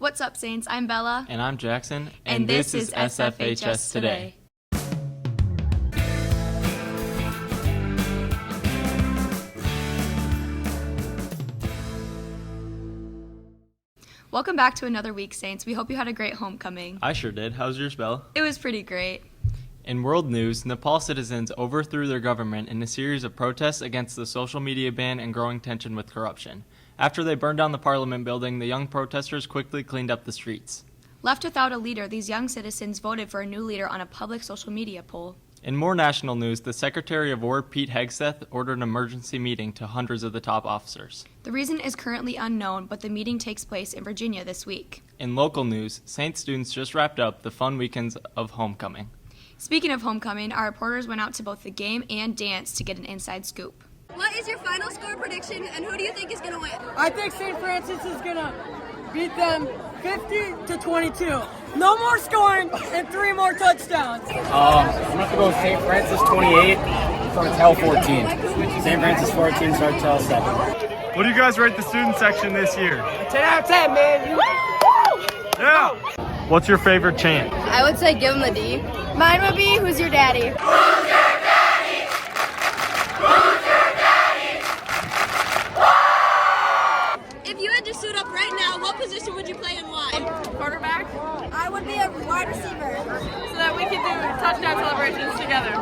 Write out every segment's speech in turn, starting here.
What's up, Saints? I'm Bella. And I'm Jackson. And this is SFHS Today. Welcome back to another week, Saints. We hope you had a great homecoming. I sure did. How's yours, Bella? It was pretty great. In world news, Nepal citizens overthrew their government in a series of protests against the social media ban and growing tension with corruption. After they burned down the parliament building, the young protesters quickly cleaned up the streets. Left without a leader, these young citizens voted for a new leader on a public social media poll. In more national news, the Secretary of War, Pete Hegseth, ordered an emergency meeting to hundreds of the top officers. The reason is currently unknown, but the meeting takes place in Virginia this week. In local news, Saint students just wrapped up the fun weekends of homecoming. Speaking of homecoming, our reporters went out to both the game and dance to get an inside scoop. What is your final score prediction, and who do you think is going to win? I think St. Francis is going to beat them 50-22. No more scoring and 3 more touchdowns. I'm going to go with St. Francis 28, Sartell 14. St. Francis 14, Sartell 7. What do you guys rate the student section this year? 10 out of 10, man. Yeah! What's your favorite chant? I would say give him the D. Mine would be, who's your daddy? Who's your daddy? Who's your daddy? If you had to suit up right now, what position would you play and why? Quarterback, I would be a wide receiver. so that we can do touchdown celebrations together.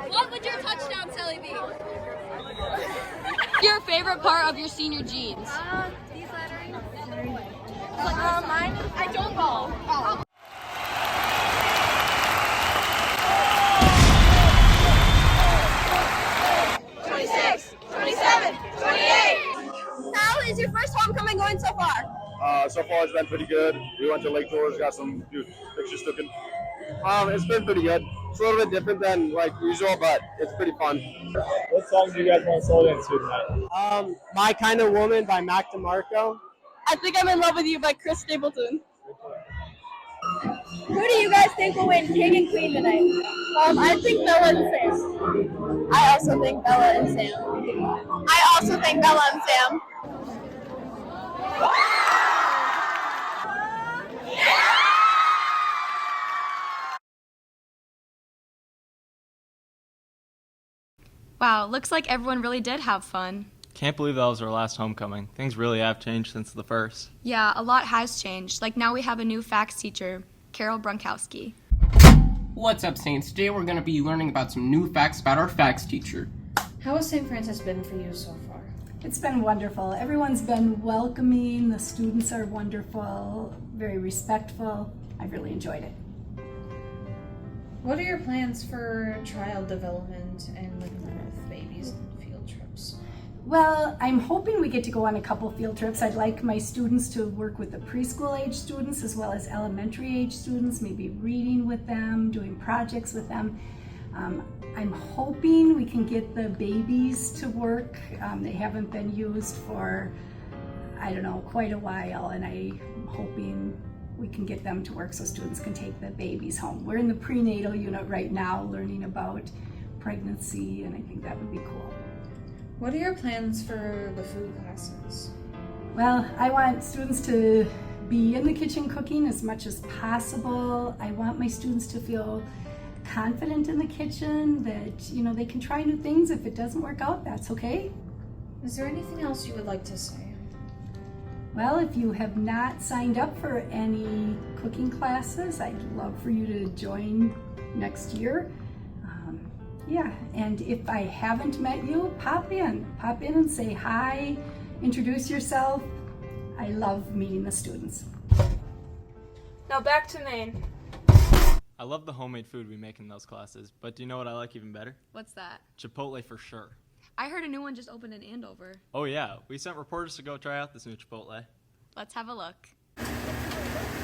What would your touchdown celly be? Your favorite part of your senior jeans? These lettering. Mine, I don't ball. Oh. How is your first homecoming going so far? So far it's been pretty good. We went to Lake Tours, got some pictures taken. It's been pretty good. It's a little bit different than like usual, but it's pretty fun. What song do you guys want to slow dance to tonight? My Kind of Woman by Mac DeMarco. I Think I'm in Love with You by Chris Stapleton. Who do you guys think will win King and Queen tonight? I think Bella and Sam. I also think Bella and Sam. I also think Bella and Sam. Wow, looks like everyone really did have fun. Can't believe that was our last homecoming. Things really have changed since the first. Yeah, a lot has changed. Like now we have a new facts teacher, Carol Brunkowski. What's up, Saints? Today we're going to be learning about some new facts about our facts teacher. How has St. Francis been for you so far? It's been wonderful. Everyone's been welcoming. The students are wonderful, very respectful. I've really enjoyed it. What are your plans for child development and living with babies and field trips? Well, I'm hoping we get to go on a couple field trips. I'd like my students to work with the preschool age students as well as elementary age students, maybe reading with them, doing projects with them. I'm hoping we can get the babies to work. They haven't been used for, I don't know, quite a while, and I'm hoping we can get them to work so students can take the babies home. We're in the prenatal unit right now learning about pregnancy, and I think that would be cool. What are your plans for the food classes? Well, I want students to be in the kitchen cooking as much as possible. I want my students to feel confident in the kitchen, that they can try new things. If it doesn't work out, that's okay. Is there anything else you would like to say? Well, if you have not signed up for any cooking classes, I'd love for you to join next year. Yeah, and if I haven't met you, pop in and say hi, introduce yourself. I love meeting the students. Now back to Maine. I love the homemade food we make in those classes, but do you know what I like even better? What's that? Chipotle for sure. I heard a new one just opened in Andover. Oh yeah, we sent reporters to go try out this new Chipotle. Let's have a look. Yep.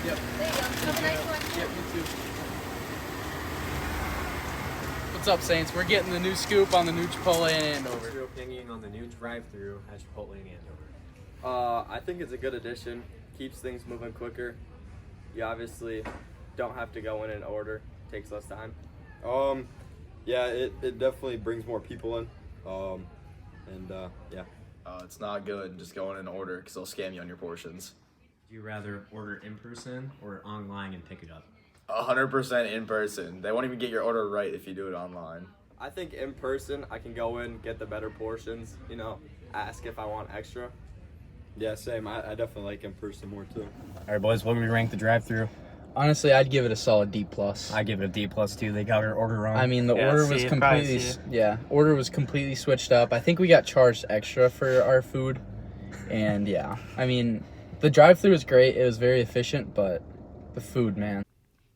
There you go. Have a nice one. Yep, you too. What's up, Saints? We're getting the new scoop on the new Chipotle in Andover. What's your opinion on the new drive-thru at Chipotle in Andover? I think it's a good addition. Keeps things moving quicker. You obviously don't have to go in and order. Takes less time. Yeah, it definitely brings more people in. Yeah. It's not good just going in order because they'll scam you on your portions. Would you rather order in person or online and pick it up? 100% in person. They won't even get your order right if you do it online. I think in person, I can go in, get the better portions, ask if I want extra. Yeah, same. I definitely like in person more too. All right, boys, what would we rank the drive-thru? Honestly, I'd give it a solid D+. I give it a D+ too. They got our order wrong. I mean, the order was order was completely switched up. I think we got charged extra for our food. And yeah, I mean, the drive-thru was great. It was very efficient, but the food, man.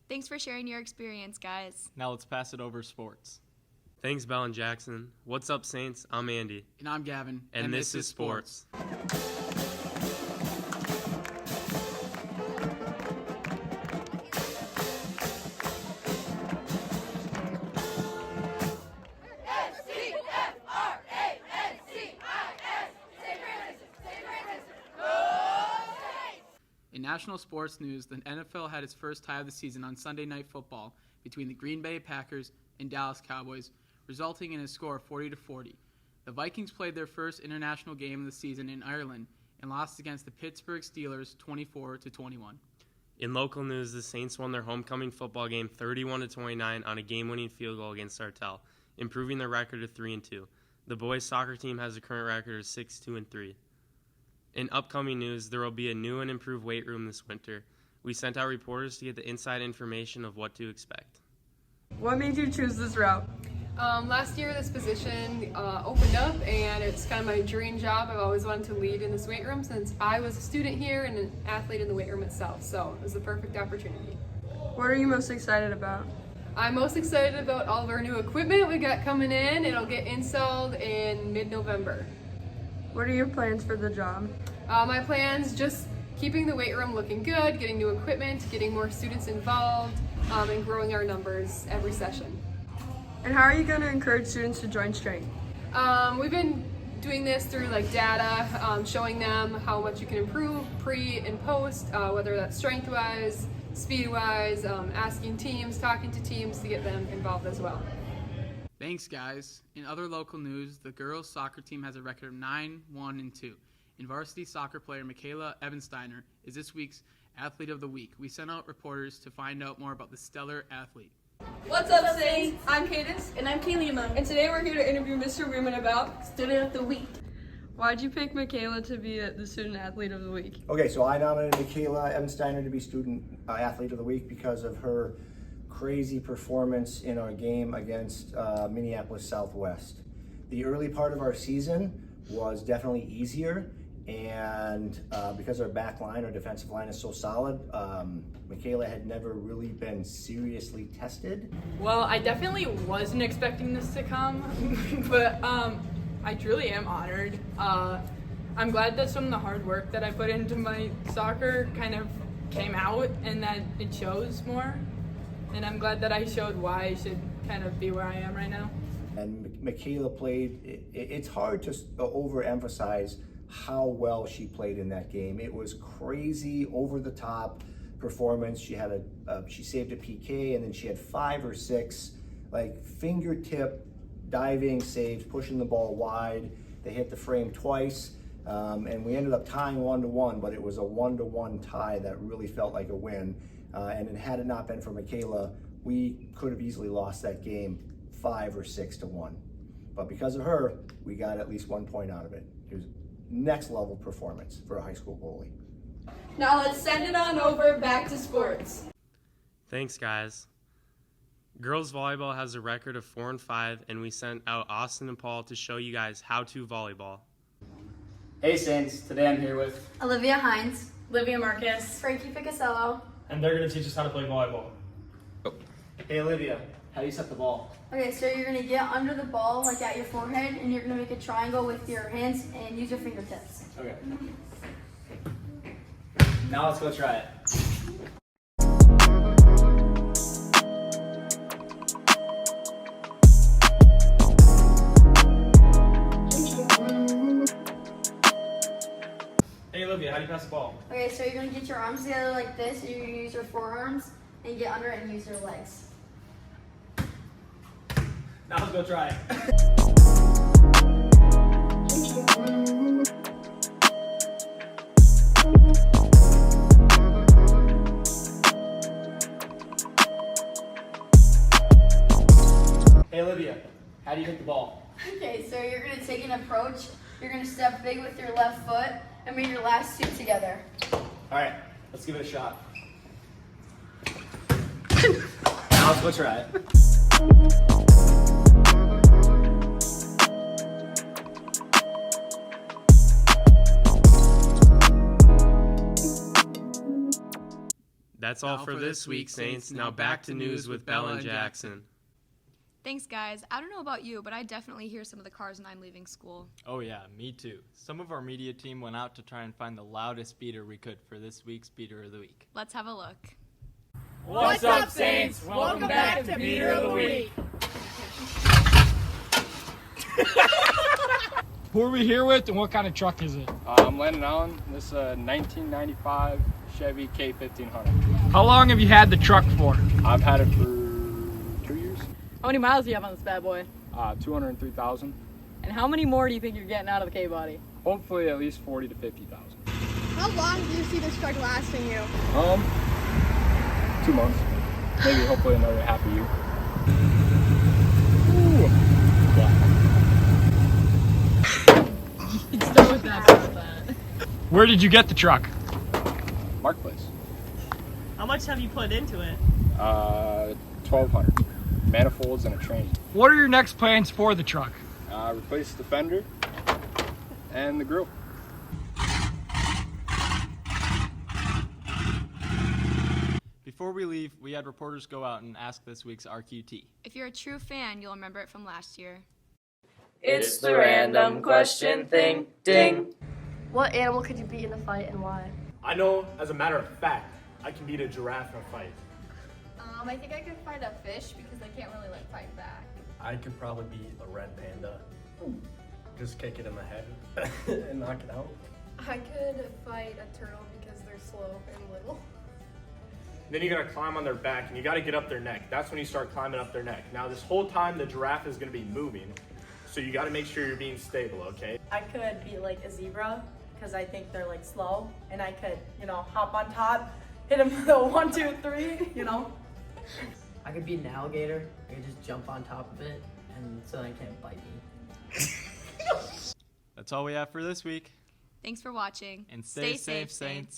Thanks for sharing your experience, guys. Now let's pass it over to sports. Thanks, Bell and Jackson. What's up, Saints? I'm Andy. And I'm Gavin. And this is sports. In national sports news, the NFL had its first tie of the season on Sunday Night Football between the Green Bay Packers and Dallas Cowboys, resulting in a score of 40-40. The Vikings played their first international game of the season in Ireland and lost against the Pittsburgh Steelers 24-21. In local news, the Saints won their homecoming football game 31-29 on a game-winning field goal against Sartell, improving their record to 3-2. The boys' soccer team has a current record of 6-2-3. In upcoming news, there will be a new and improved weight room this winter. We sent out reporters to get the inside information of what to expect. What made you choose this route? Last year this position opened up and it's kind of my dream job. I've always wanted to lead in this weight room since I was a student here and an athlete in the weight room itself, so it was the perfect opportunity. What are you most excited about? I'm most excited about all of our new equipment we got coming in. It'll get installed in mid-November. What are your plans for the job? My plans, just keeping the weight room looking good, getting new equipment, getting more students involved, and growing our numbers every session. And how are you going to encourage students to join strength? We've been doing this through data, showing them how much you can improve pre and post, whether that's strength-wise, speed-wise, asking teams, talking to teams to get them involved as well. Thanks, guys. In other local news, the girls' soccer team has a record of 9-1-2. And varsity soccer player Michaela Ebensteiner is this week's Athlete of the Week. We sent out reporters to find out more about the stellar athlete. What's up, Saints? I'm Cadence. And I'm Kaylee. And today we're here to interview Mr. Ruman about Student of the Week. Why'd you pick Michaela to be the Student Athlete of the Week? Okay, so I nominated Michaela Ebensteiner to be Student Athlete of the Week because of her crazy performance in our game against Minneapolis Southwest. The early part of our season was definitely easier, and because our back line, our defensive line is so solid, Michaela had never really been seriously tested. Well, I definitely wasn't expecting this to come, but I truly am honored. I'm glad that some of the hard work that I put into my soccer kind of came out and that it shows more. And I'm glad that I showed why I should kind of be where I am right now. And Michaela played, it's hard to overemphasize how well she played in that game. It was crazy, over the top performance. She had she saved a PK, and then she had 5 or 6 fingertip diving saves, pushing the ball wide. They hit the frame twice, and we ended up tying 1-1, but it was a 1-1 tie that really felt like a win. And had it not been for Michaela, we could have easily lost that game 5 or 6-1. But because of her, we got at least 1 point out of it. It was next level performance for a high school goalie. Now let's send it on over back to sports. Thanks, guys. Girls volleyball has a record of 4-5, and we sent out Austin and Paul to show you guys how to volleyball. Hey, Saints. Today I'm here with Olivia Hines, Olivia Marcus, Frankie Picasello. And they're going to teach us how to play volleyball. Hey, Olivia. How do you set the ball? Okay, so you're going to get under the ball, at your forehead, and you're going to make a triangle with your hands and use your fingertips. Okay. Now let's go try it. Hey, Olivia, how do you pass the ball? Okay, so you're going to get your arms together like this, and you're going to use your forearms, and get under it and use your legs. Now let's go try it. Hey, Olivia, how do you hit the ball? Okay, so you're going to take an approach. You're going to step big with your left foot and bring your last two together. All right, let's give it a shot. Now let's go try it. That's all for this week, Saints. Now back to news with Bella and Jackson. Thanks, guys. I don't know about you, but I definitely hear some of the cars when I'm leaving school. Oh yeah, me too. Some of our media team went out to try and find the loudest beater we could for this week's Beater of the Week. Let's have a look. What's up, Saints? Welcome back to Beater of the Week. Who are we here with and what kind of truck is it? I'm Landon Allen. This is a 1995 Chevy K1500. How long have you had the truck for? I've had it for 2 years. How many miles do you have on this bad boy? 203,000. And how many more do you think you're getting out of the K-body? Hopefully at least 40 to 50,000. How long do you see this truck lasting you? 2 months. Maybe hopefully another half a year. Start with that. Where did you get the truck? Marketplace. How much have you put into it? 1,200. Manifolds and a train. What are your next plans for the truck? Replace the fender and the grill. Before we leave, we had reporters go out and ask this week's RQT. If you're a true fan, you'll remember it from last year. It's the random question thing. Ding. What animal could you beat in a fight and why? I know, as a matter of fact, I can beat a giraffe in a fight. I think I could fight a fish because they can't really fight back. I could probably beat a red panda. Just kick it in the head and knock it out. I could fight a turtle because they're slow and little. Then you gotta climb on their back and you gotta get up their neck. That's when you start climbing up their neck. Now this whole time the giraffe is gonna be moving, so you gotta make sure you're being stable, okay? I could be like a zebra because I think they're slow, and I could, hop on top, hit them with a 1, 2, 3, I could be an alligator. I could just jump on top of it, and so they can't bite me. That's all we have for this week. Thanks for watching. And stay safe, Saints.